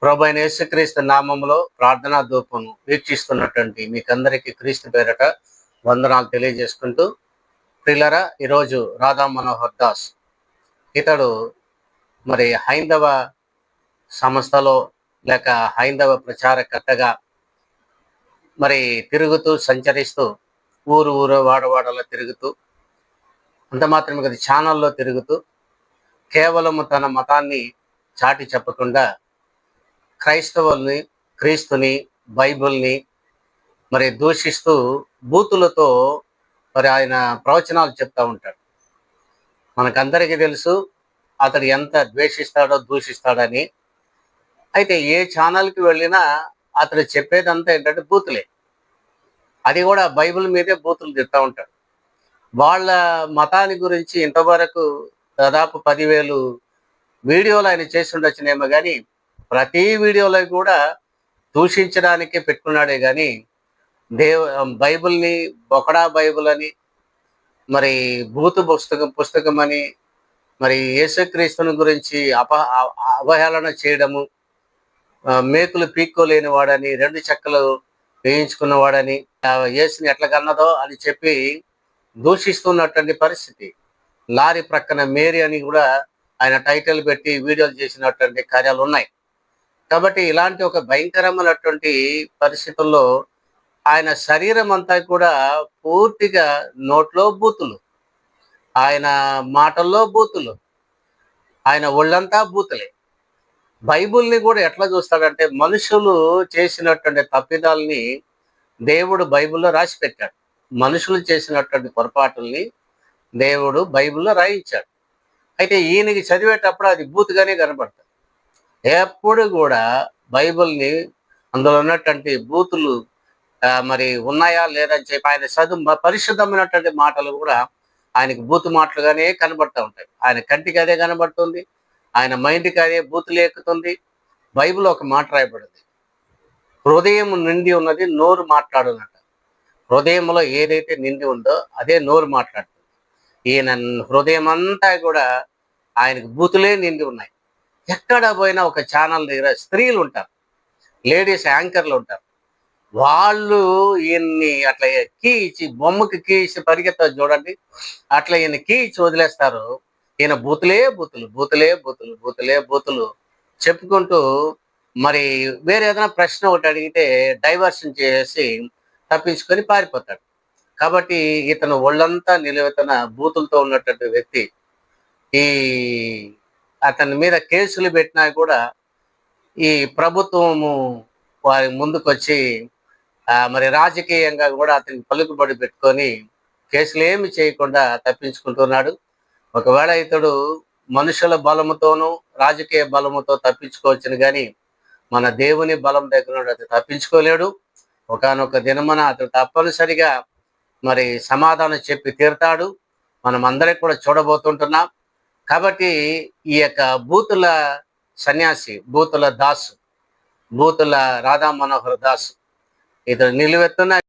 ప్రభువైన యేసుక్రీస్తు నామములో ప్రార్థనా ధూపము వీక్షిస్తున్నటువంటి మీకందరికీ క్రీస్తు పేరట వందనాలు తెలియజేసుకుంటూ, ప్రియులారా, ఈరోజు రాధా మనోహర్ దాస్ ఇతడు హైందవ సంస్థలో లేక హైందవ ప్రచారకర్తగా తిరుగుతూ సంచరిస్తూ ఊరు వాడవాడలో తిరుగుతూ, అంత మాత్రమే కదా, ఛానల్లో తిరుగుతూ కేవలము తన మతాన్ని చాటి చెప్పకుండా క్రైస్తవుల్ని, క్రీస్తుని, బైబిల్ని దూషిస్తూ బూతులతో ఆయన ప్రవచనాలు చెప్తా ఉంటాడు. మనకందరికీ తెలుసు అతడు ఎంత ద్వేషిస్తాడో, దూషిస్తాడని. అయితే ఏ ఛానల్కి వెళ్ళినా అతడు చెప్పేదంతా ఏంటంటే బూతులే. అది కూడా బైబిల్ మీదే బూతులు తిడతా ఉంటాడు. వాళ్ళ మతాన్ని గురించి ఇంతవరకు దాదాపు 10,000 వీడియోలు ఆయన చేసి ఉండొచ్చునేమో కానీ, ప్రతి వీడియోలో కూడా దూషించడానికే పెట్టుకున్నాడే కానీ బైబిల్ని బొకడా బైబిల్ అని, భూతు పుస్తకం అని, యేసుక్రీస్తుని గురించి అవహేళన చేయడము, మేకులు పీక్కోలేని వాడని, 2 చెక్కలు వేయించుకున్నవాడని, యేసుని ఎట్లా కన్నదో అని చెప్పి దూషిస్తున్నటువంటి పరిస్థితి. లారీ ప్రక్కన మేరీ అని కూడా ఆయన టైటిల్ పెట్టి వీడియోలు చేసినటువంటి కార్యాలు ఉన్నాయి. కాబట్టి ఇలాంటి ఒక భయంకరమైనటువంటి పరిస్థితుల్లో ఆయన శరీరం అంతా కూడా పూర్తిగా నోట్లో బూతులు, ఆయన మాటల్లో బూతులు, ఆయన ఒళ్ళంతా బూతులే. బైబిల్ని కూడా ఎట్లా చూస్తాడంటే, మనుషులు చేసినటువంటి తప్పిదాలని దేవుడు బైబిల్లో రాసి పెట్టాడు. మనుషులు చేసినటువంటి పొరపాటుల్ని దేవుడు బైబిల్లో రాయించాడు. అయితే ఈయనకి చదివేటప్పుడు అది బూతుగానే కనబడుతుంది. ఎప్పుడు కూడా బైబిల్ని అందులో ఉన్నటువంటి బూతులు ఉన్నాయా లేదని చెప్పి ఆయన పరిశుద్ధమైనటువంటి మాటలు కూడా ఆయనకి బూతు మాటలుగానే కనబడుతూ ఉంటాయి. ఆయన కంటికి అదే కనబడుతుంది, ఆయన మైండ్కి అదే బూతులు ఎక్కుతుంది. బైబిల్ ఒక మాట రాయబడింది, హృదయం నిండి ఉన్నది నోరు మాట్లాడునట. హృదయంలో ఏదైతే నిండి ఉందో అదే నోరు మాట్లాడుతుంది. ఈయన హృదయం అంతా కూడా ఆయనకు బూతులే నిండి ఉన్నాయి. ఎక్కడ పోయినా ఒక ఛానల్ దగ్గర స్త్రీలు ఉంటారు, లేడీస్ యాంకర్లు ఉంటారు. వాళ్ళు ఈయన్ని అట్లా కీ ఇచ్చి, బొమ్మకి కీ ఇచ్చి పరిగెత్తారు చూడండి, అట్లా ఈయన కీ ఇచ్చి వదిలేస్తారు. ఈయన బూతులే బూతులు, బూతులే బూతులు, బూతులే బూతులు చెప్పుకుంటూ వేరే ఏదైనా ప్రశ్న ఒకటి అడిగితే డైవర్షన్ చేసి తప్పించుకొని పారిపోతాడు. కాబట్టి ఇతను ఒళ్ళంతా నిలువెత్తన బూతులతో ఉన్నటువంటి వ్యక్తి. ఈ అతని మీద కేసులు పెట్టినా కూడా ఈ ప్రభుత్వము వారి ముందుకొచ్చి రాజకీయంగా కూడా అతనికి పలుకుబడి పెట్టుకొని కేసులు ఏమి చేయకుండా తప్పించుకుంటున్నాడు. ఒకవేళ ఇతడు మనుషుల బలముతోనూ రాజకీయ బలముతో తప్పించుకోవచ్చును కానీ మన దేవుని బలం దగ్గర అతను తప్పించుకోలేడు. ఒకానొక దినమున అతడు తప్పనిసరిగా సమాధానం చెప్పి తీరుతాడు. మనం అందరికి కూడా చూడబోతుంటున్నాం. కాబట్టి ఈ యొక్క బూతుల సన్యాసి, బూతుల దాసు, బూతుల రాధా మనోహర్ దాస్ ఇతడు నిలువెత్తున